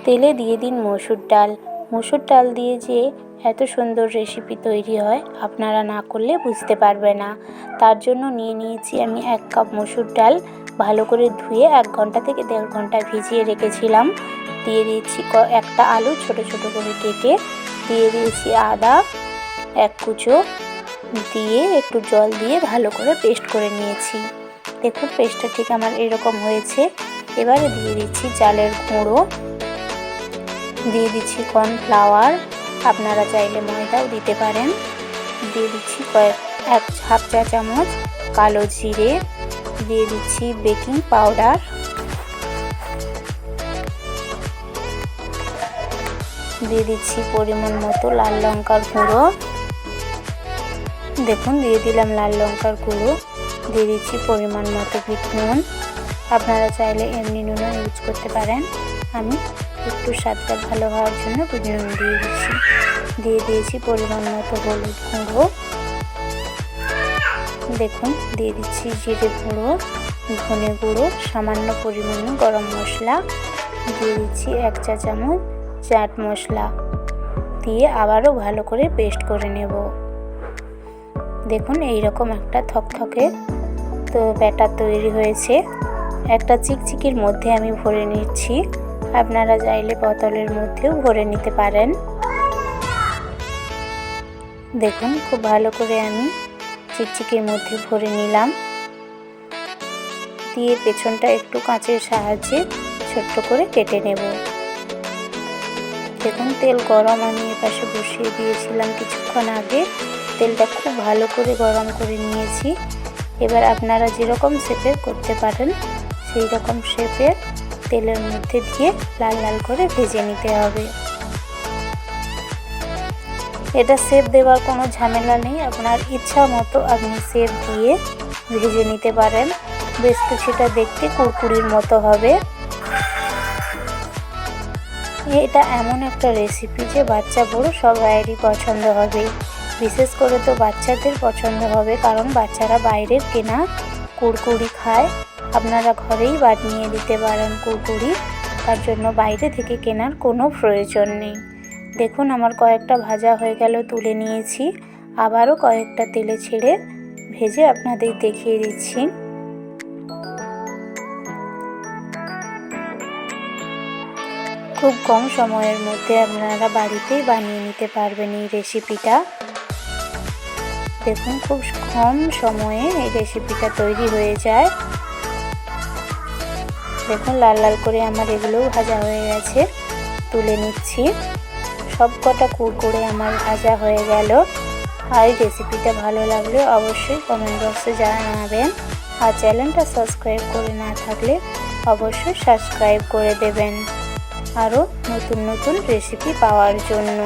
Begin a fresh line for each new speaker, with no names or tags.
তেলে দিয়ে দিন মসুর ডাল। মসুর ডাল দিয়ে যে এত সুন্দর রেসিপি তৈরি হয় আপনারা না করলে বুঝতে পারবে না। তার জন্য নিয়ে নিয়েছি আমি 1 কাপ মসুর ডাল। ভালো করে ধুয়ে 1 ঘন্টা থেকে 1.5 ঘন্টা ভিজিয়ে রেখেছিলাম। দিয়ে দিয়েছি একটা আলু ছোট ছোট করে কেটে, দিয়ে দিয়েছি আদা 1 কুচো, দিয়ে একটু জল দিয়ে ভালো করে পেস্ট করে নিয়েছি। দেখুন পেস্টটা ঠিক আমার এরকম হয়েছে। এবারে দিয়ে দিচ্ছি চালের গুঁড়ো, দিয়ে দিচ্ছি কর্নফ্লাওয়ার, আপনারা চাইলে ময়দাও দিতে পারেন। দিয়ে দিচ্ছি হাফ চা চামচ কালো জিরে, দিয়ে দিচ্ছি বেকিং পাউডার, দিয়ে দিচ্ছি পরিমাণ মতো লাল লঙ্কার গুঁড়ো। দেখুন দিয়ে দিলাম লাল লঙ্কার গুঁড়ো, দিয়ে দিচ্ছি পরিমাণ মতো বিট নুন, আপনারা চাইলে এমনি নুনও ইউজ করতে পারেন। আমি একটু স্বাদটা ভালো হওয়ার জন্য বিট নুন দিয়ে দিচ্ছি। দিয়ে দিয়েছি পরিমাণ মতো হলুদ গুঁড়ো। দেখুন দিয়ে দিচ্ছি জিরে গুঁড়ো, ধনে গুঁড়ো, সামান্য পরিমাণে গরম মশলা, দিয়ে দিচ্ছি 1 চা চামচ চাট মশলা, দিয়ে আবারও ভালো করে পেস্ট করে নেব। দেখুন এইরকম একটা থকথকে তো ব্যাটার তৈরি হয়েছে। একটা চিকচিকির মধ্যে আমি ভরে নিচ্ছি, আপনারা চাইলে বোতলের মধ্যেও ভরে নিতে পারেন। দেখুন খুব ভালো করে আমি চিকচিকির মধ্যে ভরে নিলাম। দিয়ে পেছনটা একটু কাঁচের সাহায্যে ছোট্ট করে কেটে নেব। দেখুন তেল গরম আমি এপাশে বসিয়ে দিয়েছিলাম কিছুক্ষণ আগে। তেলটা খুব ভালো করে গরম করে নিয়েছি। এবার আপনারা যেরকম শেপের করতে পারেন সেই রকম শেপের তেলের মধ্যে দিয়ে লাল লাল করে ভেজে নিতে হবে। এটা শেপ দেওয়ার কোনো ঝামেলা নেই, আপনার ইচ্ছা মতো আপনি শেপ দিয়ে ভেজে নিতে পারেন। বেশ কিছুটা দেখতে কুরকুরির মতো হবে। এটা এমন একটা রেসিপি যে বাচ্চা বড় সবাইয়েরই পছন্দ হবে। বিশেষ করে তো বাচ্চাদের পছন্দ হবে, কারণ বাচ্চারা বাইরের কেনা কুরকুরি খায়। আপনারা ঘরেই বানিয়ে দিতে পারেন কুরকুরি, তার জন্য বাইরে থেকে কেনার কোনো প্রয়োজন নেই। দেখুন আমার কয়েকটা ভাজা হয়ে গেল, তুলে নিয়েছি। আবারও কয়েকটা তেলে ছেড়ে ভেজে আপনাদের দেখিয়ে দিচ্ছি। খুব কম সময়ের মধ্যে আপনারা বাড়িতেই বানিয়ে নিতে পারবেন এই রেসিপিটা। দেখুন খুব কম সময়ে এই রেসিপিটা তৈরি হয়ে যায়। দেখুন লাল লাল করে আমার এগুলোও ভাজা হয়ে গেছে, তুলে নিচ্ছি। সব কটা কুরকুরে আমার ভাজা হয়ে গেল। আর এই রেসিপিটা ভালো লাগলে অবশ্যই কমেন্ট বক্সে জানাবেন। আর চ্যানেলটা সাবস্ক্রাইব করে না থাকলে অবশ্যই সাবস্ক্রাইব করে দেবেন আরও নতুন নতুন রেসিপি পাওয়ার জন্য।